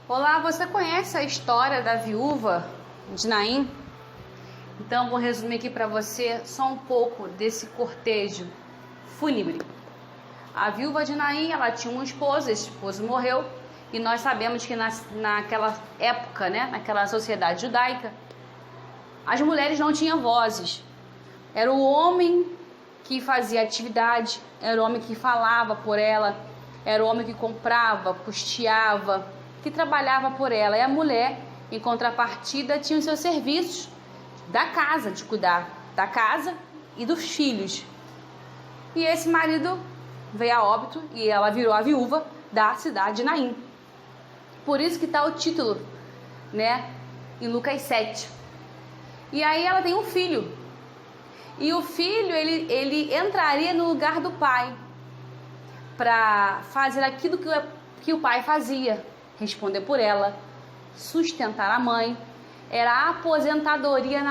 Olá, você conhece a história da viúva de Naim? Então vou resumir aqui para você só um pouco desse cortejo fúnebre. A viúva de Naim, ela tinha uma esposa, esse esposo morreu, e nós sabemos que naquela época, naquela sociedade judaica, as mulheres não tinham vozes. Era o homem que fazia atividade, era o homem que falava por ela, era o homem que comprava, custeava, que trabalhava por ela. E a mulher, em contrapartida, tinha os seus serviços da casa, de cuidar da casa e dos filhos. E esse marido veio a óbito e ela virou a viúva da cidade de Naim. Por isso que está o título, em Lucas 7. E aí ela tem um filho. E o filho, ele entraria no lugar do pai para fazer aquilo que o pai fazia. Responder por ela, sustentar a mãe, era a aposentadoria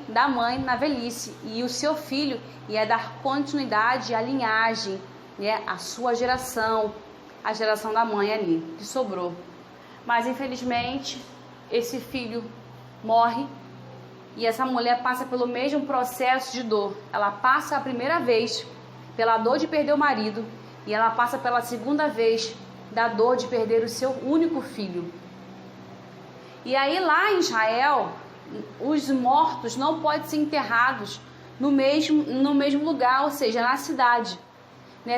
da mãe na velhice, e o seu filho ia dar continuidade à linhagem, à sua geração, a geração da mãe ali, que sobrou. Mas infelizmente, esse filho morre, e essa mulher passa pelo mesmo processo de dor. Ela passa a primeira vez pela dor de perder o marido, e ela passa pela segunda vez da dor de perder o seu único filho. E aí lá em Israel, os mortos não podem ser enterrados no mesmo lugar, ou seja, na cidade.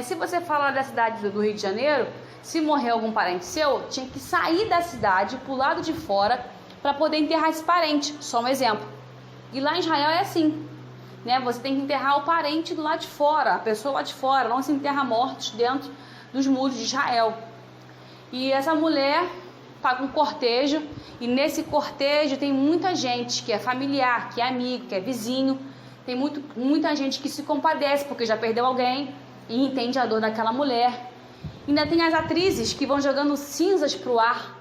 Se você falar da cidade do Rio de Janeiro, se morrer algum parente seu, tinha que sair da cidade, pro lado de fora, para poder enterrar esse parente. Só um exemplo. E lá em Israel é assim. Você tem que enterrar o parente do lado de fora, a pessoa lá de fora, não se enterra mortos dentro dos muros de Israel. E essa mulher paga um cortejo, e nesse cortejo tem muita gente que é familiar, que é amigo, que é vizinho. Tem muita gente que se compadece porque já perdeu alguém e entende a dor daquela mulher. Ainda tem as atrizes que vão jogando cinzas para o ar,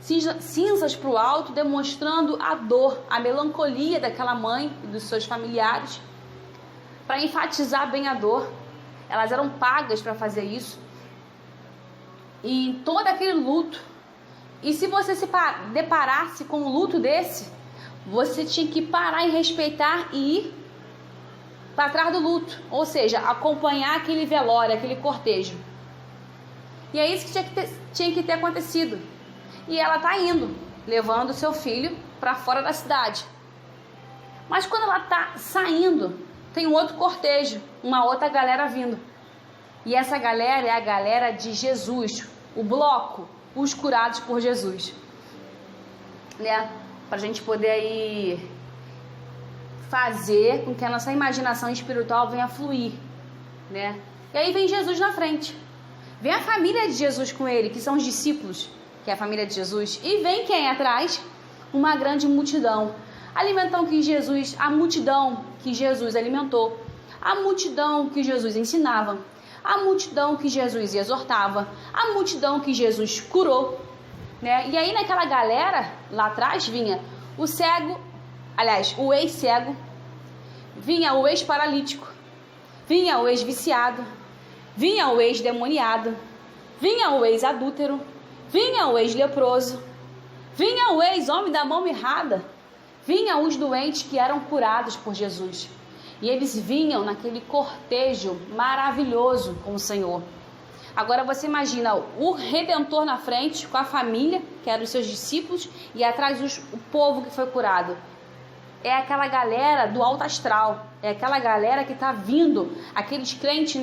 cinzas para o alto, demonstrando a dor, a melancolia daquela mãe e dos seus familiares, para enfatizar bem a dor. Elas eram pagas para fazer isso. E todo aquele luto. E se você se deparasse com um luto desse, você tinha que parar e respeitar e ir para trás do luto. Ou seja, acompanhar aquele velório, aquele cortejo. E é isso que tinha que ter acontecido. E ela está indo, levando o seu filho para fora da cidade. Mas quando ela está saindo, tem um outro cortejo, uma outra galera vindo. E essa galera é a galera de Jesus, o bloco, os curados por Jesus. Para a gente poder aí fazer com que a nossa imaginação espiritual venha fluir. E aí vem Jesus na frente. Vem a família de Jesus com ele, que são os discípulos, que é a família de Jesus. E vem quem atrás? Uma grande multidão. A multidão que Jesus alimentou, a multidão que Jesus ensinava, a multidão que Jesus exortava, a multidão que Jesus curou, E aí naquela galera, lá atrás, vinha o cego, o ex-cego, vinha o ex-paralítico, vinha o ex-viciado, vinha o ex-demoniado, vinha o ex-adúltero, vinha o ex-leproso, vinha o ex-homem da mão mirrada, vinha os doentes que eram curados por Jesus. E eles vinham naquele cortejo maravilhoso com o Senhor. Agora você imagina o Redentor na frente, com a família, que eram os seus discípulos, e atrás o povo que foi curado. É aquela galera do alto astral, é aquela galera que está vindo, aqueles crentes,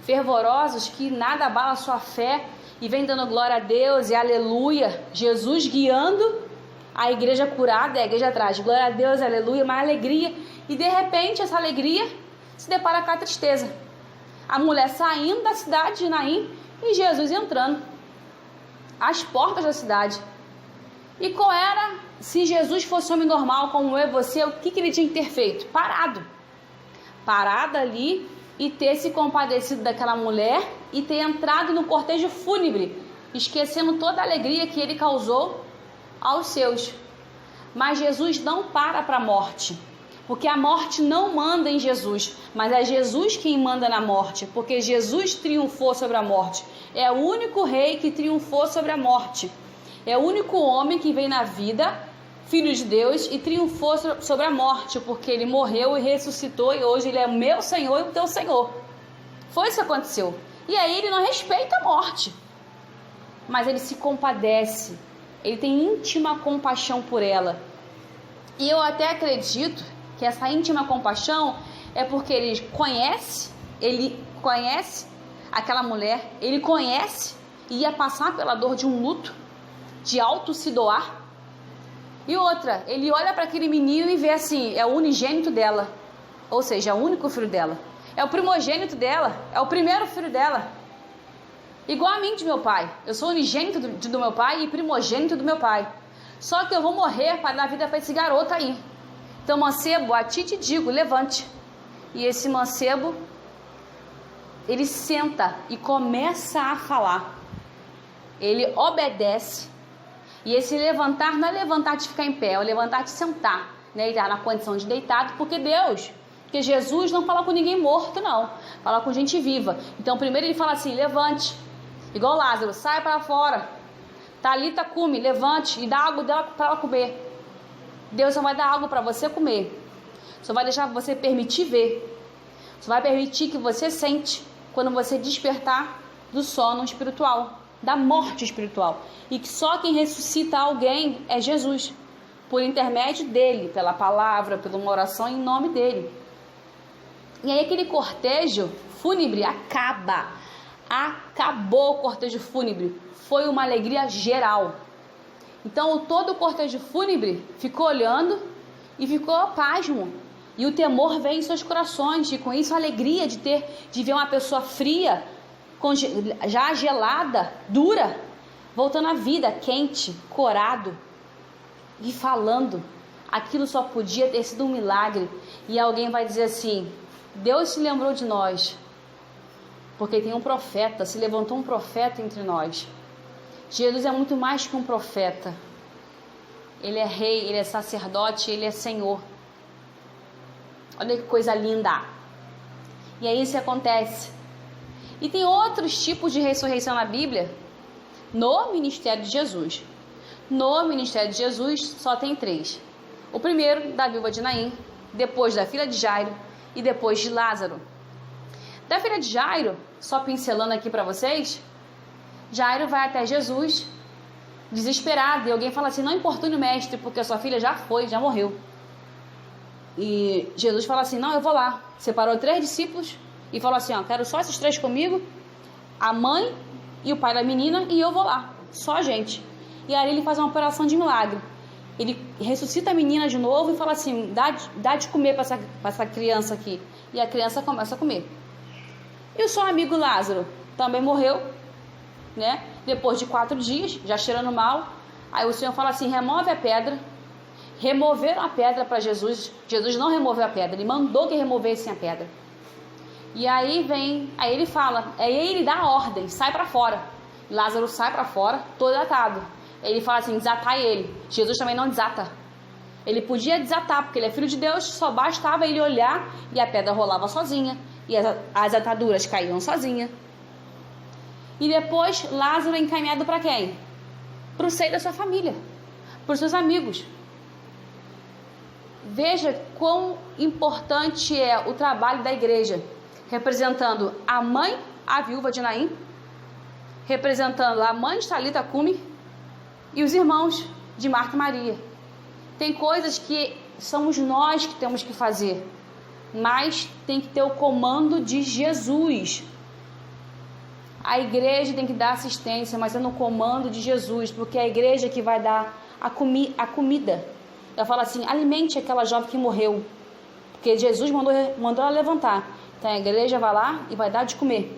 fervorosos, que nada abala a sua fé, e vem dando glória a Deus e aleluia, Jesus guiando a igreja curada, e a igreja atrás, glória a Deus, aleluia, uma alegria. E de repente essa alegria se depara com a tristeza. A mulher saindo da cidade de Naim e Jesus entrando às portas da cidade. E qual era, se Jesus fosse homem normal como eu e você, o que ele tinha que ter feito? Parado ali e ter se compadecido daquela mulher e ter entrado no cortejo fúnebre, esquecendo toda a alegria que ele causou aos seus. Mas Jesus não para a morte, porque a morte não manda em Jesus, mas é Jesus quem manda na morte, porque Jesus triunfou sobre a morte. É o único rei que triunfou sobre a morte. É o único homem que veio na vida, filho de Deus, e triunfou sobre a morte, porque ele morreu e ressuscitou, e hoje ele é o meu Senhor e o teu Senhor. Foi isso que aconteceu. E aí ele não respeita a morte, mas ele se compadece, ele tem íntima compaixão por ela. E eu até acredito que essa íntima compaixão é porque ele conhece aquela mulher, ele conhece e ia passar pela dor de um luto, de auto se doar. E outra, ele olha para aquele menino e vê assim, é o unigênito dela, ou seja, é o único filho dela, é o primogênito dela, é o primeiro filho dela, igual a mim de meu pai. Eu sou unigênito do meu pai e primogênito do meu pai, só que eu vou morrer para dar vida para esse garoto aí. Então, mancebo, a ti te digo, levante. E esse mancebo, ele senta e começa a falar, ele obedece. E esse levantar não é levantar de ficar em pé, é o levantar de sentar, né? Ele está na condição de deitado, porque Jesus não fala com ninguém morto, não, fala com gente viva. Então primeiro ele fala assim, levante, igual Lázaro, sai para fora, Talita cumi, levante e dá água dela para ela comer. Deus só vai dar água para você comer, só vai deixar você permitir ver, só vai permitir que você sente quando você despertar do sono espiritual, da morte espiritual, e que só quem ressuscita alguém é Jesus, por intermédio dele, pela palavra, pela uma oração em nome dele. E aí aquele cortejo fúnebre acabou o cortejo fúnebre, foi uma alegria geral. Então todo o cortejo fúnebre ficou olhando e ficou pasmo, e o temor veio em seus corações, e com isso a alegria de ver uma pessoa fria, já gelada, dura, voltando à vida, quente, corado e falando. Aquilo só podia ter sido um milagre. E alguém vai dizer assim, Deus se lembrou de nós, porque tem um profeta, se levantou um profeta entre nós. Jesus é muito mais que um profeta, ele é rei, ele é sacerdote, ele é Senhor. Olha que coisa linda. E é isso que acontece. E tem outros tipos de ressurreição na Bíblia, no ministério de Jesus. No ministério de Jesus só tem 3. O primeiro da viúva de Naim, depois da filha de Jairo e depois de Lázaro. Da filha de Jairo, só pincelando aqui para vocês, Jairo vai até Jesus desesperado, e alguém fala assim, não importune o mestre, porque a sua filha já morreu. E Jesus fala assim, não, eu vou lá. Separou 3 discípulos e falou assim, ó, quero só esses 3 comigo, a mãe e o pai da menina, e eu vou lá, só a gente. E aí ele faz uma operação de milagre. Ele ressuscita a menina de novo e fala assim, dá de comer para essa criança aqui. E a criança começa a comer. E o seu amigo Lázaro também morreu, né? Depois de 4 dias, já cheirando mal. Aí o Senhor fala assim, remove a pedra. Removeram a pedra para Jesus. Jesus não removeu a pedra, ele mandou que removessem a pedra. E aí ele fala, aí ele dá a ordem, sai para fora. Lázaro sai para fora, todo atado. Ele fala assim, desatai ele. Jesus também não desata. Ele podia desatar, porque ele é filho de Deus, só bastava ele olhar e a pedra rolava sozinha, e as ataduras caíam sozinha. E depois Lázaro é encaminhado para quem? Para o seio da sua família, para os seus amigos. Veja quão importante é o trabalho da igreja, representando a mãe, a viúva de Naim, representando a mãe de Talita cumi e os irmãos de Marta e Maria. Tem coisas que somos nós que temos que fazer, mas tem que ter o comando de Jesus. A igreja tem que dar assistência, mas é no comando de Jesus, porque é a igreja que vai dar a comida. Ela fala assim, alimente aquela jovem que morreu, porque Jesus mandou ela levantar. Então a igreja vai lá e vai dar de comer.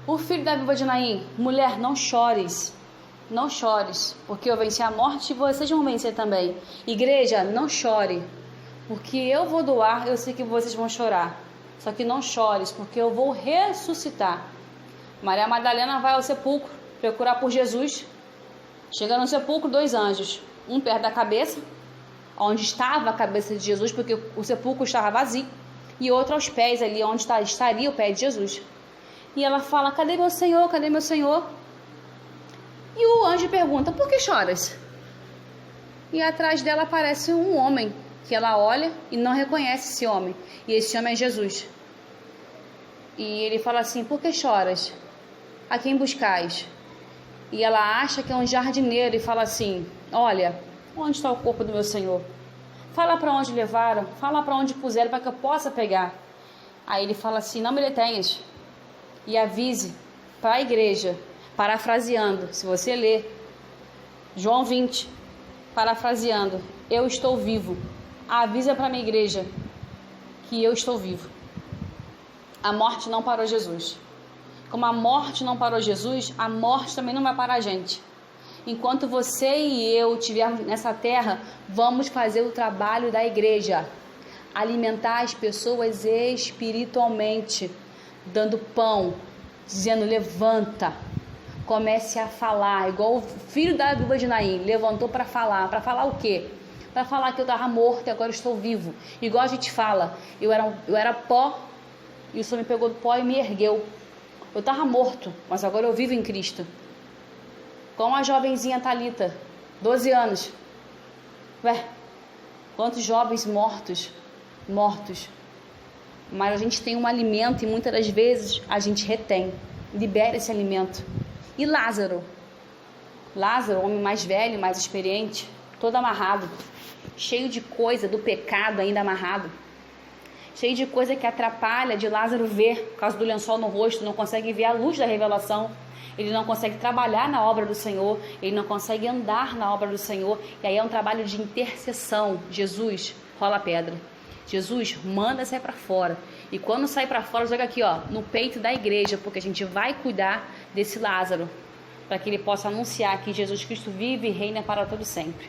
O filho da viúva de Naim, mulher, não chores, porque eu venci a morte e vocês vão vencer também. Igreja, não chore, porque eu vou doar, eu sei que vocês vão chorar. Só que não chores, porque eu vou ressuscitar. Maria Madalena vai ao sepulcro procurar por Jesus. Chega no sepulcro 2 anjos, um perto da cabeça, onde estava a cabeça de Jesus, porque o sepulcro estava vazio, e outro aos pés ali, onde estaria o pé de Jesus. E ela fala, cadê meu Senhor, cadê meu Senhor? E o anjo pergunta: por que choras? E atrás dela aparece um homem, que ela olha e não reconhece esse homem. E esse homem é Jesus. E ele fala assim: por que choras? A quem buscais? E ela acha que é um jardineiro e fala assim: olha, onde está o corpo do meu Senhor? Fala para onde levaram, fala para onde puseram para que eu possa pegar. Aí ele fala assim: não me detenhas e avise para a igreja, parafraseando, se você ler João 20, parafraseando: eu estou vivo, avisa para a minha igreja que eu estou vivo. A morte não parou Jesus. Como a morte não parou Jesus, a morte também não vai parar a gente. Enquanto você e eu estivermos nessa terra, vamos fazer o trabalho da igreja. Alimentar as pessoas espiritualmente, dando pão, dizendo: levanta, comece a falar, igual o filho da viúva de Naim, levantou para falar o quê? Para falar que eu estava morto e agora estou vivo. Igual a gente fala: eu era pó e o Senhor me pegou do pó e me ergueu. Eu estava morto, mas agora eu vivo em Cristo. Como a jovenzinha Thalita, 12 anos. Ué, quantos jovens mortos. Mas a gente tem um alimento e muitas das vezes a gente retém. Libera esse alimento. E Lázaro, o homem mais velho, mais experiente, todo amarrado, cheio de coisa do pecado ainda amarrado, cheio de coisa que atrapalha de Lázaro ver, por causa do lençol no rosto, não consegue ver a luz da revelação, ele não consegue trabalhar na obra do Senhor, ele não consegue andar na obra do Senhor, e aí é um trabalho de intercessão. Jesus, rola a pedra. Jesus, manda sair para fora. E quando sair para fora, joga aqui, ó, no peito da igreja, porque a gente vai cuidar desse Lázaro, para que ele possa anunciar que Jesus Cristo vive e reina para todo sempre.